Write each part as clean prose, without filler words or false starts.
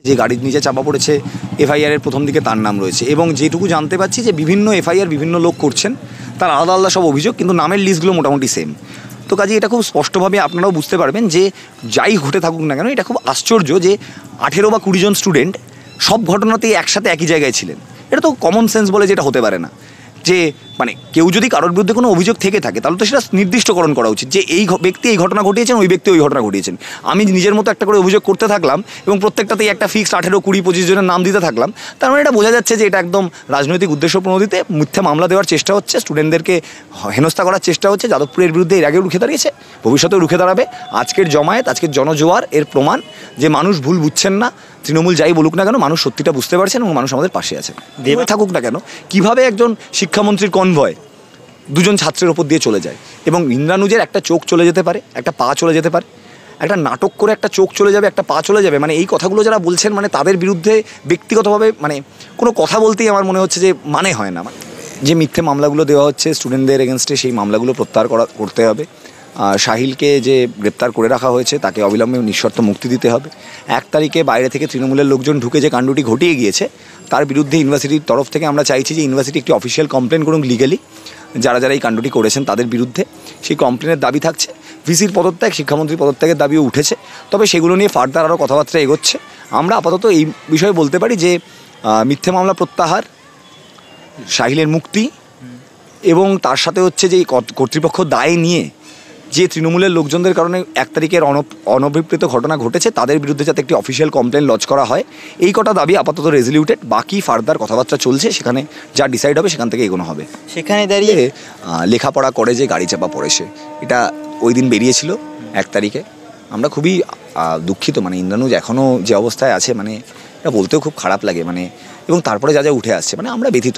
যে গাড়ির নিচে চাপা পড়েছে এফআইআরের প্রথম দিকে তার নাম রয়েছে, এবং যেটুকু জানতে পারছি যে বিভিন্ন এফআইআর বিভিন্ন লোক করছেন, তার আলাদা আলাদা সব অভিযোগ, কিন্তু নামের লিস্টগুলো মোটামুটি সেম। তো কাজে এটা খুব স্পষ্টভাবে আপনারাও বুঝতে পারবেন যে যাই ঘটে থাকুক না কেন, এটা খুব আশ্চর্য যে 18 বা 20 জন স্টুডেন্ট সব ঘটনাতেই একসাথে একই জায়গায় ছিলেন। এটা তো কমন সেন্স বলে যেটা হতে পারে না। যে মানে কেউ যদি কারোর বিরুদ্ধে কোনো অভিযোগ থেকে থাকে তাহলে তো সেটা নির্দিষ্টকরণ করা উচিত যে এই ব্যক্তি এই ঘটনা ঘটিয়েছেন, ওই ব্যক্তি ওই ঘটনা ঘটিয়েছেন। আমি নিজের মতো একটা করে অভিযোগ করতে থাকলাম এবং প্রত্যেকটাতেই একটা ফিক্সড 18, 20, 25 জনের নাম দিতে থাকলাম, তার মানে এটা বোঝা যাচ্ছে যে এটা একদম রাজনৈতিক উদ্দেশ্য প্রণোদিতে মিথ্যা মামলা দেওয়ার চেষ্টা হচ্ছে, স্টুডেন্টদেরকে হেনস্থা করার চেষ্টা হচ্ছে। যাদবপুরের বিরুদ্ধে এর আগেও রুখে দাঁড়িয়েছে, ভবিষ্যতেও রুখে দাঁড়াবে। আজকের জমায়েত, আজকের জনজোয়ার এর প্রমাণ যে মানুষ ভুল বুঝছেন না। তৃণমূল যাই বলুক না কেন, মানুষ সত্যিটা বুঝতে পারছেন এবং মানুষ আমাদের পাশে আছে। দেবে থাকুক না কেন, কীভাবে একজন শিক্ষামন্ত্রীর কনভয় 2 জন ছাত্রের ওপর দিয়ে চলে যায় এবং ইন্দ্রানুজের একটা চোখ চলে যেতে পারে, একটা পা চলে যেতে পারে, একটা নাটক করে একটা চোখ চলে যাবে, একটা পা চলে যাবে, মানে এই কথাগুলো যারা বলছেন, মানে তাদের বিরুদ্ধে ব্যক্তিগতভাবে মানে কোনো কথা বলতেই আমার মনে হচ্ছে যে মানে হয় না। যে মিথ্যে মামলাগুলো দেওয়া হচ্ছে স্টুডেন্টদের এগেনস্টে, সেই মামলাগুলো প্রত্যাহার করতে হবে। শাহিলকে যে গ্রেপ্তার করে রাখা হয়েছে তাকে অবিলম্বে নিঃশর্ত মুক্তি দিতে হবে। 1 তারিখে বাইরে থেকে তৃণমূলের লোকজন ঢুকে যে কাণ্ডটি ঘটিয়ে গিয়েছে তার বিরুদ্ধে ইউনিভার্সিটির তরফ থেকে আমরা চাইছি যে ইউনিভার্সিটি একটি অফিসিয়াল কমপ্লেন করুন লিগালি, যারা যারা এই কাণ্ডটি করেছেন তাদের বিরুদ্ধে। সেই কমপ্লেনের দাবি থাকছে। ভিসির পদত্যাগ, শিক্ষামন্ত্রীর পদত্যাগের দাবিও উঠেছে, তবে সেগুলো নিয়ে ফার্দার আরও কথাবার্তা এগোচ্ছে। আমরা আপাতত এই বিষয়ে বলতে পারি যে মিথ্যে মামলা প্রত্যাহার, শাহিলের মুক্তি এবং তার সাথে হচ্ছে যে কর্তৃপক্ষ দায় নিয়ে যে তৃণমূলের লোকজনদের কারণে 1 তারিখের অনভিপ্রেত ঘটনা ঘটেছে তাদের বিরুদ্ধে যাতে একটি অফিসিয়াল কমপ্লেন লজ করা হয়, এই কটা দাবি আপাতত রেজলিউটেড। বাকি ফার্দার কথাবার্তা চলছে, সেখানে যা ডিসাইড হবে সেখান থেকে এগোনো হবে। সেখানে দাঁড়িয়ে লেখাপড়া করে যে গাড়ি চাপা পড়েছে, এটা ওই দিন বেরিয়েছিল 1 তারিখে। আমরা খুবই দুঃখিত, মানে ইন্দ্রানুজ এখনও যে অবস্থায় আছে, মানে এটা বলতেও খুব খারাপ লাগে, মানে এবং তারপরে যা যা উঠে আসছে, মানে আমরা ব্যথিত,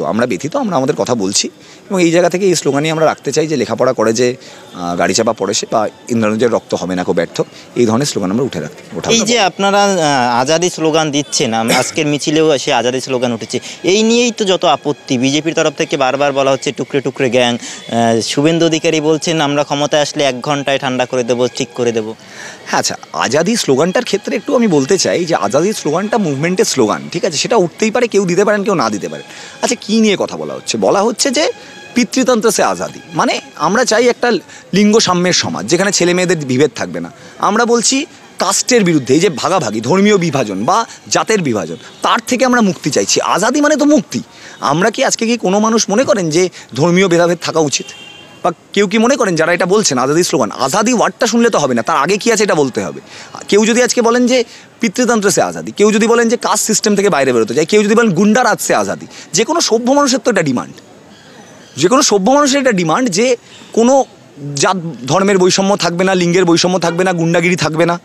আমরা আমাদের কথা বলছি এবং এই জায়গা থেকে এই স্লোগানই আমরা রাখতে চাই যে লেখাপড়া করে যে গাড়ি চাপা পড়েছে বা ইন্দ্রানুজের রক্ত হবে না খুব ব্যর্থ, এই ধরনের স্লোগান আমরা উঠে রাখতে। এই যে আপনারা আজাদি স্লোগান দিচ্ছেন, আজকের মিছিলেও সে আজাদি স্লোগান উঠেছে, এই নিয়েই তো যত আপত্তি। বিজেপির তরফ থেকে বারবার বলা হচ্ছে টুকরে টুকরে গ্যাং। শুভেন্দু অধিকারী বলছেন আমরা ক্ষমতায় আসলে 1 ঘন্টায় ঠান্ডা করে দেবো, ঠিক করে দেবো। হ্যাঁ, আচ্ছা, আজাদি স্লোগানটার ক্ষেত্রে একটু আমি বলতে চাই যে আজাদি স্লোগানটা মুভমেন্টের স্লোগান, ঠিক আছে, সেটা উঠতেই পারে, কেউ দিতে পারেন কেউ না দিতে পারেন। আচ্ছা, কী নিয়ে কথা বলা হচ্ছে যে পিতৃতন্ত্র সে আজাদি, মানে আমরা চাই একটা লিঙ্গ সাম্যের সমাজ যেখানে ছেলে মেয়েদের বিভেদ থাকবে না। আমরা বলছি কাস্টের বিরুদ্ধে, এই যে ভাগাভাগি, ধর্মীয় বিভাজন বা জাতের বিভাজন, তার থেকে আমরা মুক্তি চাইছি। আজাদি মানে তো মুক্তি। আমরা কি আজকে কি কোনো মানুষ মনে করেন যে ধর্মীয় ভেদাভেদ থাকা উচিত? বা কেউ কি মনে করেন যারা এটা বলছেন আজাদি স্লোগান, আজাদি ওয়ার্ডটা শুনলে তো হবে না, তার আগে কি আছে এটা বলতে হবে। কেউ যদি আজকে বলেন যে পিতৃতন্ত্র সে আজাদি, কেউ যদি বলেন যে কাস্ট সিস্টেম থেকে বাইরে বেরোতে চায়, কেউ যদি বলেন গুন্ডারাজ সে আজাদি, যে কোনো সভ্য মানুষের তো এটা ডিমান্ড, যে কোনো সভ্য মানুষের এটা ডিমান্ড যে কোনো জাত ধর্মের বৈষম্য থাকবে না, লিঙ্গের বৈষম্য থাকবে না, গুন্ডাগিরি থাকবে না,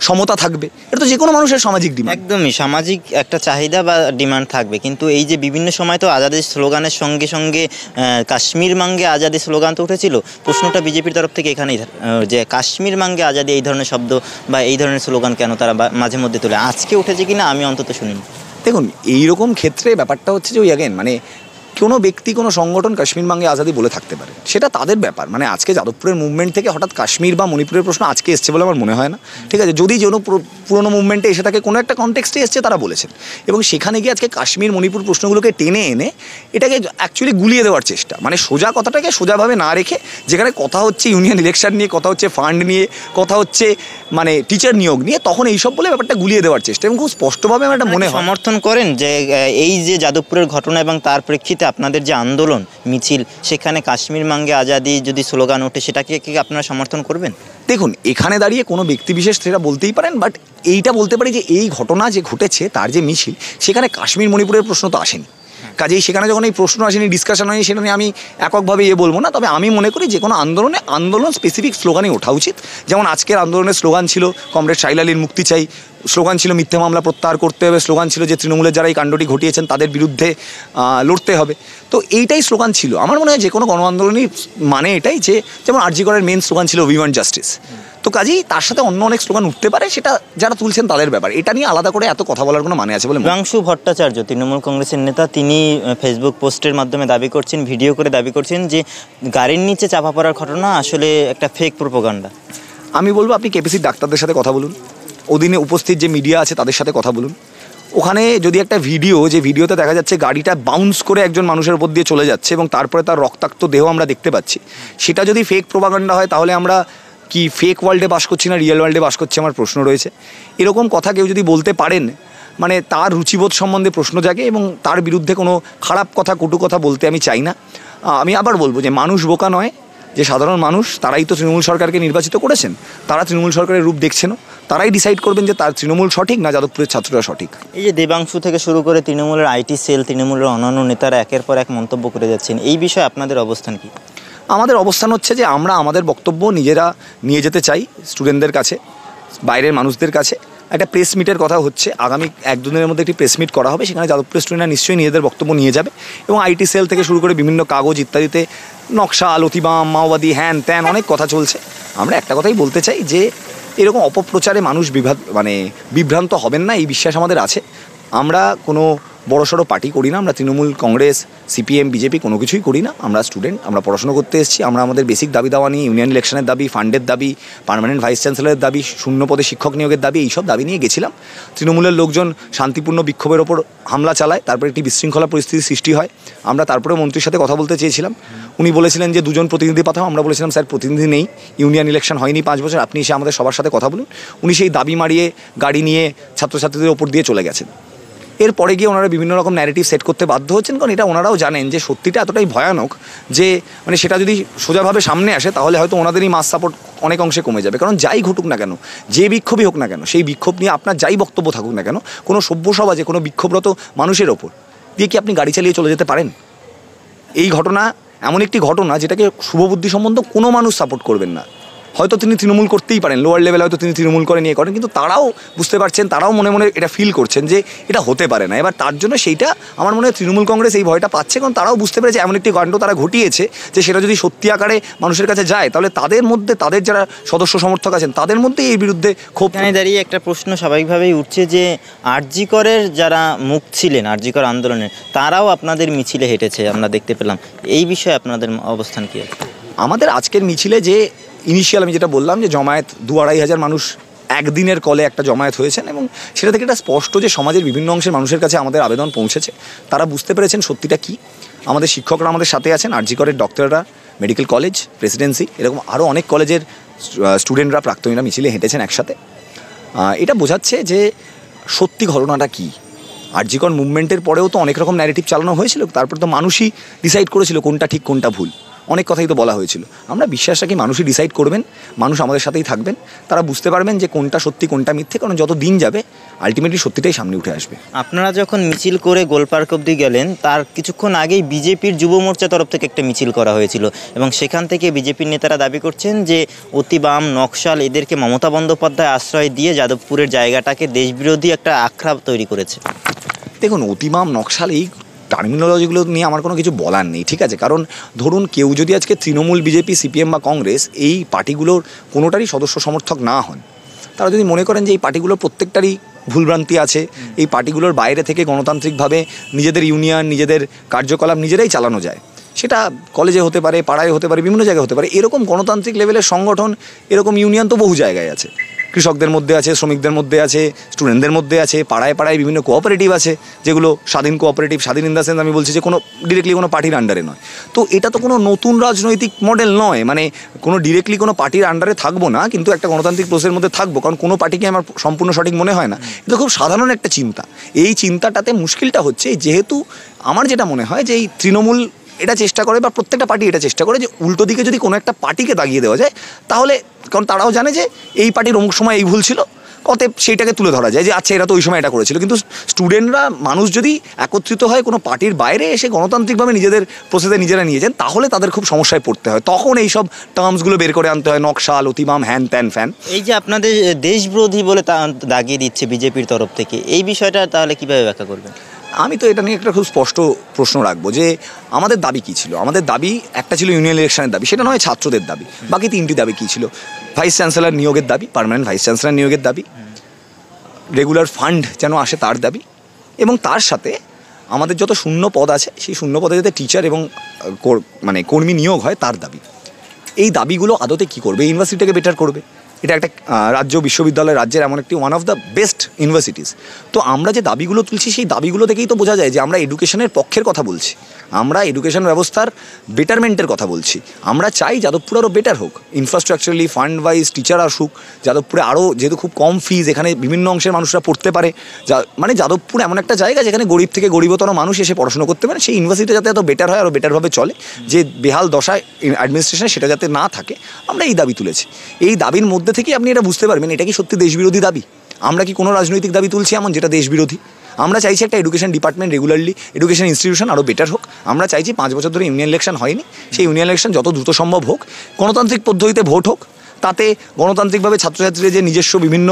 সমতা থাকবে। এটা তো যে কোনো মানুষের সামাজিক ডিমান্ড। একদমই সামাজিক একটা চাহিদা বা ডিমান্ড থাকবে। কিন্তু এই যে বিভিন্ন সময় তো আজাদি স্লোগানের সঙ্গে সঙ্গে কাশ্মীর মাঙ্গে আজাদি স্লোগান তো উঠেছিল। প্রশ্নটা বিজেপির তরফ থেকে এখানেই, যে কাশ্মীর মাঙ্গে আজাদি এই ধরনের শব্দ বা এই ধরনের স্লোগান কেন তারা মাঝে মধ্যে তোলে, আজকে উঠেছে কিনা আমি অন্তত শুনিনি। দেখুন, এইরকম ক্ষেত্রে ব্যাপারটা হচ্ছে যে ওই অ্যাগেন, মানে কোনো ব্যক্তি কোনো সংগঠন কাশ্মীর মাঙ্গে আজাদি বলে থাকতে পারে, সেটা তাদের ব্যাপার। মানে আজকে যাদবপুরের মুভমেন্ট থেকে হঠাৎ কাশ্মীর বা মণিপুরের প্রশ্ন আজকে এসছে বলে আমার মনে হয় না, ঠিক আছে। যদি যেন পুরোনো মুভমেন্টে এসে থাকে, কোনো একটা কনটেক্সটে এসছে, তারা বলেছেন, এবং সেখানে গিয়ে আজকে কাশ্মীর মণিপুর প্রশ্নগুলোকে টেনে এনে এটাকে অ্যাকচুয়ালি গুলিয়ে দেওয়ার চেষ্টা, মানে সোজা কথাটাকে সোজাভাবে না রেখে, যেখানে কথা হচ্ছে ইউনিয়ন ইলেকশন নিয়ে, কথা হচ্ছে ফান্ড নিয়ে, কথা হচ্ছে মানে টিচার নিয়োগ নিয়ে, তখন এইসব বলে ব্যাপারটা গুলিয়ে দেওয়ার চেষ্টা। এবং খুব স্পষ্টভাবে আমার একটা মনে হয় সমর্থন করেন যে এই যে যাদবপুরের ঘটনা এবং তার প্রেক্ষিতে আপনাদের যে আন্দোলন মিছিল, সেখানে কাশ্মীর মাঙ্গে আজাদি যদি স্লোগান ওঠে, সেটাকে কি আপনারা সমর্থন করবেন? দেখুন, এখানে দাঁড়িয়ে কোনো ব্যক্তিবিশেষ সেটা বলতেই পারেন, বাট এইটা বলতে পারি যে এই ঘটনা যে ঘটেছে তার যে মিছিল, সেখানে কাশ্মীর মণিপুরের প্রশ্ন তো আসেনি। কাজেই সেখানে যখন এই প্রশ্ন আসেনি, ডিসকাশন হয়নি, সেটা নিয়ে আমি এককভাবে বলবো না। তবে আমি মনে করি যে কোনো আন্দোলন স্পেসিফিক স্লোগানই ওঠা উচিত। যেমন আজকের আন্দোলনের স্লোগান ছিল কমরেড শাহিল আলীর মুক্তি চাই, স্লোগান ছিল মিথ্যে মামলা প্রত্যাহার করতে হবে, স্লোগান ছিল যে তৃণমূলের যারা এই কাণ্ডটি ঘটিয়েছেন তাদের বিরুদ্ধে লড়তে হবে। তো এইটাই স্লোগান ছিল। আমার মনে হয় যে কোনো গণ আন্দোলনই মানে এটাই, যে যেমন আরজি করের মেন স্লোগান ছিল উই ওয়ান্ট জাস্টিস। তো কাজেই তার সাথে অন্য অনেক স্লোগান উঠতে পারে, সেটা যারা তুলছেন তাদের ব্যাপার। এটা নিয়ে আলাদা করে এত কথা বলার কোনো মানে আছে বলে? হিমাংশু ভট্টাচার্য, তৃণমূল কংগ্রেসের নেতা, তিনি ফেসবুক পোস্টের মাধ্যমে দাবি করছেন, ভিডিও করে দাবি করছেন যে গাড়ির নিচে চাপা পড়ার ঘটনা আসলে একটা ফেক প্রোপাগান্ডা। আমি বলবো আপনি কেপিসির ডাক্তারদের সাথে কথা বলুন, ওদিনে উপস্থিত যে মিডিয়া আছে তাদের সাথে কথা বলুন। ওখানে যদি একটা যে ভিডিওতে দেখা যাচ্ছে গাড়িটা বাউন্স করে একজন মানুষের উপর দিয়ে চলে যাচ্ছে এবং তারপরে তার রক্তাক্ত দেহ আমরা দেখতে পাচ্ছি, সেটা যদি ফেক প্রোপাগান্ডা হয় তাহলে আমরা কি ফেক ওয়ার্ল্ডে বাস করছি না রিয়েল ওয়ার্ল্ডে বাস করছি, আমার প্রশ্ন রয়েছে। এরকম কথা কেউ যদি বলতে পারেন, মানে তার রুচিবোধ সম্বন্ধে প্রশ্ন জাগে এবং তার বিরুদ্ধে কোনো খারাপ কথা কটু কথা বলতে আমি চাই না। আমি আবার বলবো যে মানুষ বোকা নয়, যে সাধারণ মানুষ তারাই তো তৃণমূল সরকারকে নির্বাচিত করেছেন, তারা তৃণমূল সরকারের রূপ দেখছেন, তারাই ডিসাইড করবেন যে তার তৃণমূল সঠিক না যাদবপুরের ছাত্ররা সঠিক। এই যে দেবাংশু থেকে শুরু করে তৃণমূলের আইটি সেল, তৃণমূলের অন্যান্য নেতারা একের পর এক মন্তব্য করে যাচ্ছেন, এই বিষয়ে আপনাদের অবস্থান কি? আমাদের অবস্থান হচ্ছে যে আমরা আমাদের বক্তব্য নিজেরা নিয়ে যেতে চাই স্টুডেন্টদের কাছে, বাইরের মানুষদের কাছে। একটা প্রেস মিটের কথা হচ্ছে, আগামী 1-2 দিনের মধ্যে একটি প্রেস মিট করা হবে, সেখানে যাদবপুরের স্টুডেন্টরা নিশ্চয়ই নিজেদের বক্তব্য নিয়ে যাবে এবং আইটি সেল থেকে শুরু করে বিভিন্ন কাগজ ইত্যাদিতে নকশা, লতিবাম, মাওবাদী, হ্যান ত্যান অনেক কথা চলছে। আমরা একটা কথাই বলতে চাই যে এরকম অপপ্রচারে মানুষ বিভ্রান্ত হবেন না, এই বিশ্বাস আমাদের আছে। আমরা কোনো বড়সড় পার্টি করি না, আমরা তৃণমূল, কংগ্রেস, সিপিএম, বিজেপি কোনো কিছুই করি না। আমরা স্টুডেন্ট, আমরা পড়াশোনা করতে এসেছি। আমরা আমাদের বেসিক দাবি দাওয়া নিয়ে, ইউনিয়ন ইলেকশনের দাবি, ফান্ডের দাবি, পার্মানেন্ট ভাইস চ্যান্সেলরের দাবি, শূন্য পদে শিক্ষক নিয়োগের দাবি, এইসব দাবি নিয়ে গেছিলাম। তৃণমূলের লোকজন শান্তিপূর্ণ বিক্ষোভের ওপর হামলা চালায়, তারপরে একটি বিশৃঙ্খলা পরিস্থিতির সৃষ্টি হয়। আমরা তারপরে মন্ত্রীর সাথে কথা বলতে চেয়েছিলাম, উনি বলেছিলেন যে 2জন প্রতিনিধি পাঠাও। আমরা বলেছিলাম স্যার প্রতিনিধি নেই, ইউনিয়ন ইলেকশন হয়নি 5 বছর, আপনি এসে আমাদের সবার সাথে কথা বলুন। উনি সেই দাবি মারিয়ে গাড়ি নিয়ে ছাত্রছাত্রীদের ওপর দিয়ে চলে গেছেন। এরপরে গিয়ে ওনারা বিভিন্ন রকম ন্যারেটিভ সেট করতে বাধ্য হচ্ছেন, কারণ এটা ওনারাও জানেন যে সত্যিটা এতটাই ভয়ানক যে মানে সেটা যদি সোজাভাবে সামনে আসে তাহলে হয়তো ওনাদেরই মাস সাপোর্ট অনেক অংশে কমে যাবে। কারণ যাই ঘটুক না কেন, যে বিক্ষোভই হোক না কেন, সেই বিক্ষোভ নিয়ে আপনার যাই বক্তব্য থাকুক না কেন, কোনো সভ্য সমাজে কোনো বিক্ষোভরত মানুষের ওপর দিয়ে কি আপনি গাড়ি চালিয়ে চলে যেতে পারেন? এই ঘটনা এমন একটি ঘটনা যেটাকে শুভবুদ্ধি সম্বন্ধ কোনো মানুষ সাপোর্ট করবেন না। হয়তো তিনি তৃণমূল করতেই পারেন, লোয়ার লেভেলে হয়তো তিনি তৃণমূল করে নিয়ে করেন, কিন্তু তারাও বুঝতে পারছেন, তারাও মনে মনে এটা ফিল করছেন যে এটা হতে পারে না। এবার তার জন্য সেইটা আমার মনে হয় তৃণমূল কংগ্রেস এই ভয়টা পাচ্ছে, কারণ তারাও বুঝতে পেরেছে এমন একটি কাণ্ড তারা ঘটিয়েছে যে সেটা যদি সত্যি আকারে মানুষের কাছে যায় তাহলে তাদের মধ্যে, তাদের যারা সদস্য সমর্থক আছেন তাদের মধ্যে এই বিরুদ্ধে ক্ষোভ। এখানে দাঁড়িয়ে একটা প্রশ্ন স্বাভাবিকভাবেই উঠছে যে আরজি করের যারা মুখ ছিলেন আরজি কর আন্দোলনের, তারাও আপনাদের মিছিলে হেঁটেছে আমরা দেখতে পেলাম, এই বিষয়ে আপনাদের অবস্থান কি? আমাদের আজকের মিছিলে যে ইনিশিয়াল আমি যেটা বললাম যে জমায়েত 2-2.5 হাজার মানুষ একদিনের কলে একটা জমায়েত হয়েছেন এবং সেটা থেকে এটা স্পষ্ট যে সমাজের বিভিন্ন অংশের মানুষের কাছে আমাদের আবেদন পৌঁছেছে। তারা বুঝতে পেরেছেন সত্যিটা কী। আমাদের শিক্ষকরা আমাদের সাথে আছেন, আরজি করের ডক্টররা, মেডিকেল কলেজ, প্রেসিডেন্সি, এরকম আরও অনেক কলেজের স্টুডেন্টরা, প্রাক্তনীরা মিছিলে হেঁটেছেন একসাথে। এটা বোঝাচ্ছে যে সত্যি ঘটনাটা কী। আরজি কর মুভমেন্টের পরেও তো অনেক রকম ন্যারেটিভ চালানো হয়েছিল, তারপর তো মানুষই ডিসাইড করেছিল কোনটা ঠিক কোনটা ভুল। অনেক কথাই তো বলা হয়েছিল। আমরা বিশ্বাস রাখি মানুষই ডিসাইড করবেন, মানুষ আমাদের সাথেই থাকবেন, তারা বুঝতে পারবেন যে কোনটা সত্যি কোনটা মিথ্যে, কারণ যত দিন যাবে আলটিমেটলি সত্যিটাই সামনে উঠে আসবে। আপনারা যখন মিছিল করে গোলপার্ক অবধি গেলেন, তার কিছুক্ষণ আগেই বিজেপির যুব মোর্চা তরফ থেকে একটা মিছিল করা হয়েছিল এবং সেখান থেকে বিজেপির নেতারা দাবি করছেন যে অতি বাম, নকশাল এদেরকে মমতা বন্দ্যোপাধ্যায় আশ্রয় দিয়ে যাদবপুরের জায়গাটাকে দেশবিরোধী একটা আখড়া তৈরি করেছে। দেখুন, অতিবাম, নকশাল এই টার্মিনোলজিগুলো নিয়ে আমার কোনো কিছু বলার নেই, ঠিক আছে? কারণ ধরুন কেউ যদি আজকে তৃণমূল, বিজেপি, সিপিএম বা কংগ্রেস এই পার্টিগুলোর কোনোটারই সদস্য সমর্থক না হন, তারা যদি মনে করেন যে এই পার্টিগুলোর প্রত্যেকটারই ভুলভ্রান্তি আছে, এই পার্টিগুলোর বাইরে থেকে গণতান্ত্রিকভাবে নিজেদের ইউনিয়ন, নিজেদের কার্যকলাপ নিজেরাই চালানো যায়, সেটা কলেজে হতে পারে, পাড়ায় হতে পারে, বিভিন্ন জায়গায় হতে পারে, এরকম গণতান্ত্রিক লেভেলের সংগঠন, এরকম ইউনিয়ন তো বহু জায়গায় আছে। কৃষকদের মধ্যে আছে, শ্রমিকদের মধ্যে আছে, স্টুডেন্টদের মধ্যে আছে, পাড়ায় পাড়ায় বিভিন্ন কোঅপারেটিভ আছে, যেগুলো স্বাধীন কোঅপারেটিভ। স্বাধীন ইন দ্য সেন্স আমি বলছি যে কোনো ডিরেক্টলি কোনো পার্টির আন্ডারে নয়। তো এটা তো কোনো নতুন রাজনৈতিক মডেল নয়, মানে কোনো ডিরেক্টলি কোনো পার্টির আন্ডারে থাকবো না, কিন্তু একটা গণতান্ত্রিক প্রসেসের মধ্যে থাকবো, কারণ কোনো পার্টিকে আমার সম্পূর্ণ সঠিক মনে হয় না। এটা খুব সাধারণ একটা চিন্তা। এই চিন্তাটাতে মুশকিলটা হচ্ছে যেহেতু আমার যেটা মনে হয় যে এই তৃণমূল এটা চেষ্টা করে বা প্রত্যেকটা পার্টি এটা চেষ্টা করে যে উল্টো দিকে যদি কোনো একটা পার্টিকে দাগিয়ে দেওয়া যায় তাহলে, কারণ তারাও জানে যে এই পার্টির অমুক সময় এই ভুল ছিল, অতএব সেইটাকে তুলে ধরা যায় যে আচ্ছা এরা তো ওই সময় এটা করেছিল। কিন্তু স্টুডেন্টরা, মানুষ যদি একত্রিত হয় কোনো পার্টির বাইরে এসে গণতান্ত্রিকভাবে নিজেদের প্রসেসে নিজেরা নিয়ে যান, তাহলে তাদের খুব সমস্যায় পড়তে হয়। তখন এইসব টার্মসগুলো বের করে আনতে হয়, নকশাল, অতিমাম, হ্যান ত্যান ফ্যান। এই যে আপনাদের দেশবিরোধী বলে তা দাগিয়ে দিচ্ছে বিজেপির তরফ থেকে, এই বিষয়টা তাহলে কীভাবে ব্যাখ্যা করবেন? আমি তো এটা নিয়ে একটা খুব স্পষ্ট প্রশ্ন রাখবো যে আমাদের দাবি কী ছিল। আমাদের দাবি একটা ছিল ইউনিয়ন ইলেকশনের দাবি, সেটা নয় ছাত্রদের দাবি। বাকি 3টি দাবি কী ছিল? ভাইস চ্যান্সেলর নিয়োগের দাবি, পার্মানেন্ট ভাইস চ্যান্সেলর নিয়োগের দাবি, রেগুলার ফান্ড যেন আসে তার দাবি, এবং তার সাথে আমাদের যত শূন্য পদ আছে সেই শূন্য পদে যাতে টিচার এবং মানে কর্মী নিয়োগ হয় তার দাবি। এই দাবিগুলো আদতে কী করবে? ইউনিভার্সিটিটাকে বেটার করবে। এটা একটা রাজ্য বিশ্ববিদ্যালয়, রাজ্যের এমন একটি one of the best universities. তো আমরা যে দাবিগুলো তুলছি সেই দাবিগুলো থেকেই তো বোঝা যায় যে আমরা এডুকেশনের পক্ষের কথা বলছি, আমরা এডুকেশন ব্যবস্থার বেটারমেন্টের কথা বলছি। আমরা চাই যাদবপুর আরও বেটার হোক, ইনফ্রাস্ট্রাকচারালি, ফান্ড ওয়াইজ, টিচার আসুক যাদবপুরে আরও, যেহেতু খুব কম ফিজ, এখানে বিভিন্ন অংশের মানুষরা পড়তে পারে। মানে যাদবপুর এমন একটা জায়গা যেখানে গরিব থেকে গরিবতর মানুষ এসে পড়াশোনা করতে পারে, সেই ইউনিভার্সিটি যাতে এত বেটার হয়, আরও বেটারভাবে চলে, যে বেহাল দশায় অ্যাডমিনিস্ট্রেশনে সেটা যাতে না থাকে, আমরা এই দাবি তুলেছি। এই দাবির মধ্যে থেকে আপনি এটা বুঝতে পারবেন এটা কি সত্যি দেশবিরোধী দাবি। আমরা কি কোনো রাজনৈতিক দাবি তুলছি এমন যেটা দেশবিরোধী? আমরা চাইছি একটা education department regularly, education institution আরও বেটার হোক। আমরা চাইছি 5 বছর ধরে ইউনিয়ন ইলেকশন হয়নি, সেই ইউনিয়ন ইলেকশন যত দ্রুত সম্ভব হোক, গণতান্ত্রিক পদ্ধতিতে ভোট হোক, তাতে গণতান্ত্রিকভাবে ছাত্রছাত্রীরা যে নিজস্ব বিভিন্ন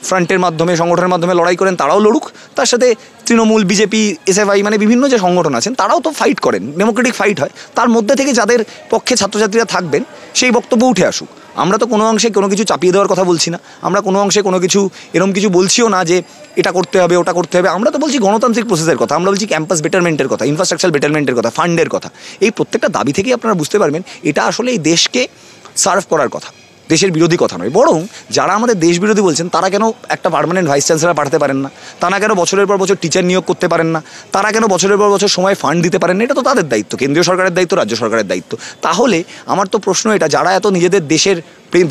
ফ্রন্টের মাধ্যমে, সংগঠনের মাধ্যমে লড়াই করেন তারাও লড়ুক, তার সাথে তৃণমূল, বিজেপি, এসএফআই, মানে বিভিন্ন যে সংগঠন আছেন তারাও তো ফাইট করেন, ডেমোক্রেটিক ফাইট হয়, তার মধ্যে থেকে যাদের পক্ষে ছাত্রছাত্রীরা থাকবেন সেই বক্তব্য উঠে আসুক। আমরা তো কোনো অংশে কোনো কিছু চাপিয়ে দেওয়ার কথা বলছি না, আমরা কোনো অংশে কোনো কিছু এরকম কিছু বলছিও না যে এটা করতে হবে ওটা করতে হবে। আমরা তো বলছি গণতান্ত্রিক প্রসেসের কথা, আমরা বলছি ক্যাম্পাস বেটারমেন্টের কথা, ইনফ্রাস্ট্রাকচার বেটারমেন্টের কথা, ফান্ডের কথা। এই প্রত্যেকটা দাবি থেকেই আপনারা বুঝতে পারবেন এটা আসলে এই দেশকে সার্ভ করার কথা, দেশের বিরোধী কথা নয়। বরং যারা আমাদের দেশ বিরোধী বলছেন তারা কেন একটা পার্মানেন্ট ভাইস চ্যান্সেলর পাঠাতে পারেন না, তারা কেন বছরের পর বছর টিচার নিয়োগ করতে পারেন না, তারা কেন বছরের পর বছর সময় ফান্ড দিতে পারেন না? এটা তো তাদের দায়িত্ব, কেন্দ্রীয় সরকারের দায়িত্ব, রাজ্য সরকারের দায়িত্ব। তাহলে আমার তো প্রশ্ন এটা, যারা এত নিজেদের দেশের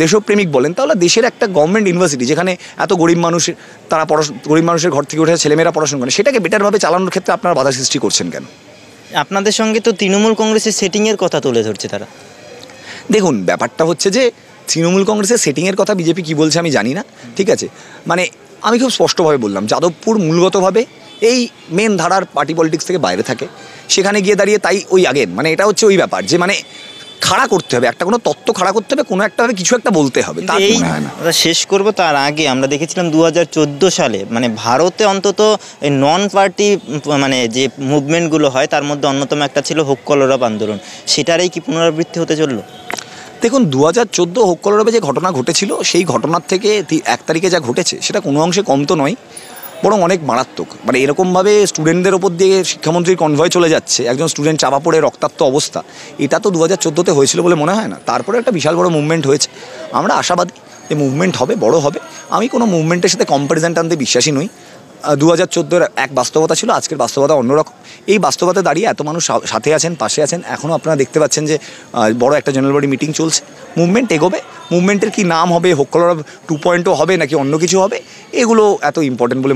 দেশপ্রেমিক বলেন, তাহলে দেশের একটা গভর্নমেন্ট ইউনিভার্সিটি যেখানে এত গরিব মানুষের, তারা গরিব মানুষের ঘর থেকে উঠে ছেলেমেয়েরা পড়াশোনা করে, সেটাকে বেটারভাবে চালানোর ক্ষেত্রে আপনারা বাধা সৃষ্টি করছেন কেন? আপনাদের সঙ্গে তো তৃণমূল কংগ্রেসের সেটিংয়ের কথা তুলে ধরছে তারা। দেখুন, ব্যাপারটা হচ্ছে যে তৃণমূল কংগ্রেসের সেটিংয়ের কথা বিজেপি কী বলছে আমি জানি না, ঠিক আছে? মানে আমি খুব স্পষ্টভাবে বললাম, যাদবপুর মূলগতভাবে এই মেন ধারার পার্টি পলিটিক্স থেকে বাইরে থাকে, সেখানে গিয়ে দাঁড়িয়ে তাই ওই আগেন, মানে এটা হচ্ছে ওই ব্যাপার যে মানে খাড়া করতে হবে, একটা কোনো তত্ত্ব খাড়া করতে হবে, কোনো একটা কিছু একটা বলতে হবে। তা এই মনে হয় না। শেষ করব তার আগে আমরা দেখেছিলাম 2014 সালে, মানে ভারতে অন্তত এই নন পার্টি মানে যে মুভমেন্টগুলো হয় তার মধ্যে অন্যতম একটা ছিল হোক কলরব আন্দোলন, সেটারই কি পুনরাবৃত্তি হতে চললো? দেখুন, 2014 হোক কলরবে যে ঘটনা ঘটেছিল, সেই ঘটনার থেকে 1 তারিখে যা ঘটেছে সেটা কোনো অংশে কম তো নয়, বরং অনেক মারাত্মক। মানে এরকমভাবে স্টুডেন্টদের ওপর দিয়ে শিক্ষামন্ত্রীর কনভয় চলে যাচ্ছে, একজন স্টুডেন্ট চাপা পড়ে রক্তাক্ত অবস্থা, এটা তো 2014-তে হয়েছিল বলে মনে হয় না। তারপরে একটা বিশাল বড় মুভমেন্ট হয়েছে, আমরা আশাবাদী যে মুভমেন্ট হবে, বড় হবে। আমি কোনো মুভমেন্টের সাথে কম্প্যারিজন টানতে বিশ্বাসী নই। 2014-র এক বাস্তবতা ছিল, আজকের বাস্তবতা অন্যরকম। এই বাস্তবতা দাঁড়িয়ে এত মানুষ সাথে আছেন, পাশে আছেন, এখনও আপনারা দেখতে পাচ্ছেন যে বড় একটা জেনারেল বডি মিটিং চলছে, মুভমেন্ট এগোবে। মুভমেন্টের কি নাম হবে, হোক কলরব 2.0 হবে নাকি অন্য কিছু হবে, এগুলো এত ইম্পর্টেন্ট বলে